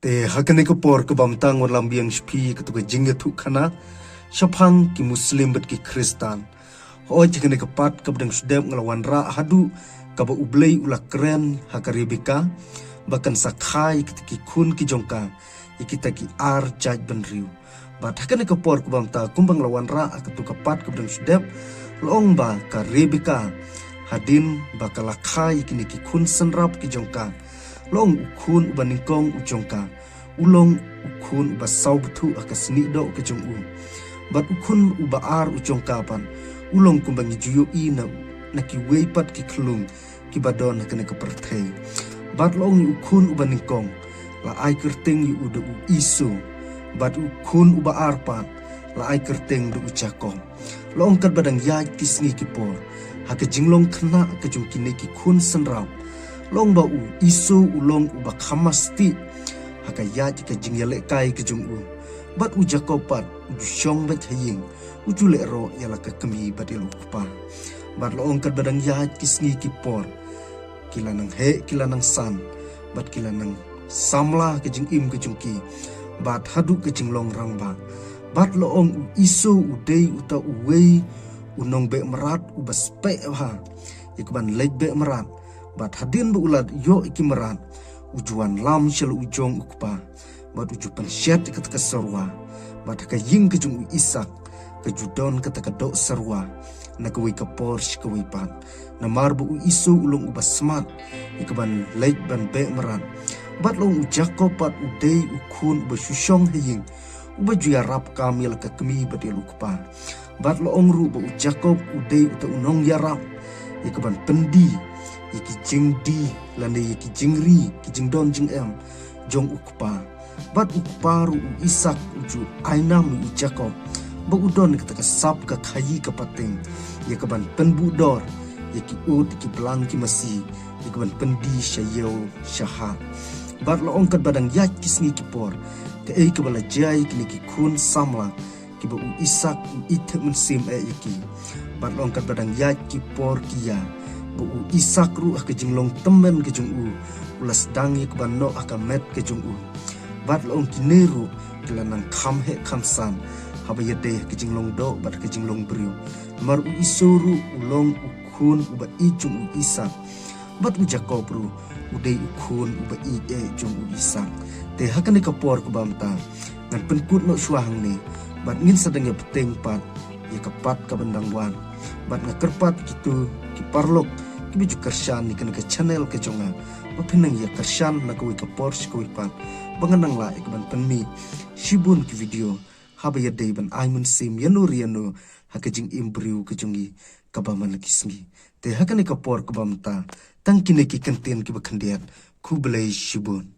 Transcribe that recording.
te hakane ko por ko bamtang wan lambiang shpi ko to jinga thu khana shapang ki muslim bet ki kristan hoi jikane ko pat ko bdang sudem nglawan ra hadu ka ba ublei ula kren hakaribika bakan sakhai ki khun ki jongka ikita ki ar jaj benriu bat hakane ko por ko bamta kumbang lawan ra ka to ka pat ko bdang sudem long ba karibika hadin bakalakhai kini ki khun sanrap ki jongka long ukhun ubaningkong ujongka ulong ukhun uba saubtu akasni do ke jongu bat ukhun uba ar ujongka pan ulong kumbangi juyo na ki weipat ki klung ki badon hakane ke perthei bat long ukhun ubaningkong la ai kerteng yu udu isu bat ukhun uba ar pan la ai kerteng du ucakom long kat badang yai kisngi ki por haka jinglong khna ka jungki ne ki khun sanrap long ba u isu ulong uba khamasti haka yaji ka jingyale kai ka jungu bat u jakopat u shong bat haying u jule ro yala ka kami badelu kupa bat long kat badang yaj kisngi ki por kila nang he kila nang san bat kila nang samla ka jing im ka jungki bat hadu ka jinglong rangba bat long u isu u dei uta u wei unong be merat u baspe ha ikban lej be merat bat hadin bu ulat yo iki merat ujuan lam shel ujong ukpa bat ujupan syat kata sarwa bat ka ying ke jung isak ke judon kata do sarwa na ka wi ka porsh ka wi pan na marbu isu ulung ubas smart ikban lej ban be merat bat long ujakopat udei ukhun ubasyushong heying ubajuya rap kamil ka kemi badel ukpa bat lo ongru bu jakob udei uta unong yarap ikban pendi iki jingdi lande iki jingri ki jingdon jing em jong ukpa bat ukparu isak uju ainam u jakob ba udon kata sap ka khayi ka pateng ya kaban penbudor ya ki ud ki belang ki masi ya kaban pendi shayo shaha bat lo ongkat badang yak kisni ki por ke ei ka bala jai ki khun samla ki ba u isak u ithe mensim e iki bat lo ongkat badang yak ki por kia bu isak ru ke jinglong temen ke jungu ulas dangi ke banno akamet ke jungu bat long kineru kelanang kham he khamsan habaya de ke jinglong do bat ke jinglong briu mar u isuru ulong ukhun uba ijung u isak bat u jakob ru udei ukhun uba i e jung u isak te hakane ka por ku bamta ngan penkut no suahang ne bat ngin sedang ya peteng pat ya kapat ka bandang wan bat ngakerpat gitu ki parlok ki biju kershan ni kana ke channel ke jonga mapinang ya kershan na ko ka Porsche ko ipan banganang la ikban penmi shibun ki video haba ya dei ban aimun sim yanu riano hakajing imbriu ke jongi kabaman kisngi te hakane ka por ko bamta tangkine ki kantin ki bakhandiat ku blai shibun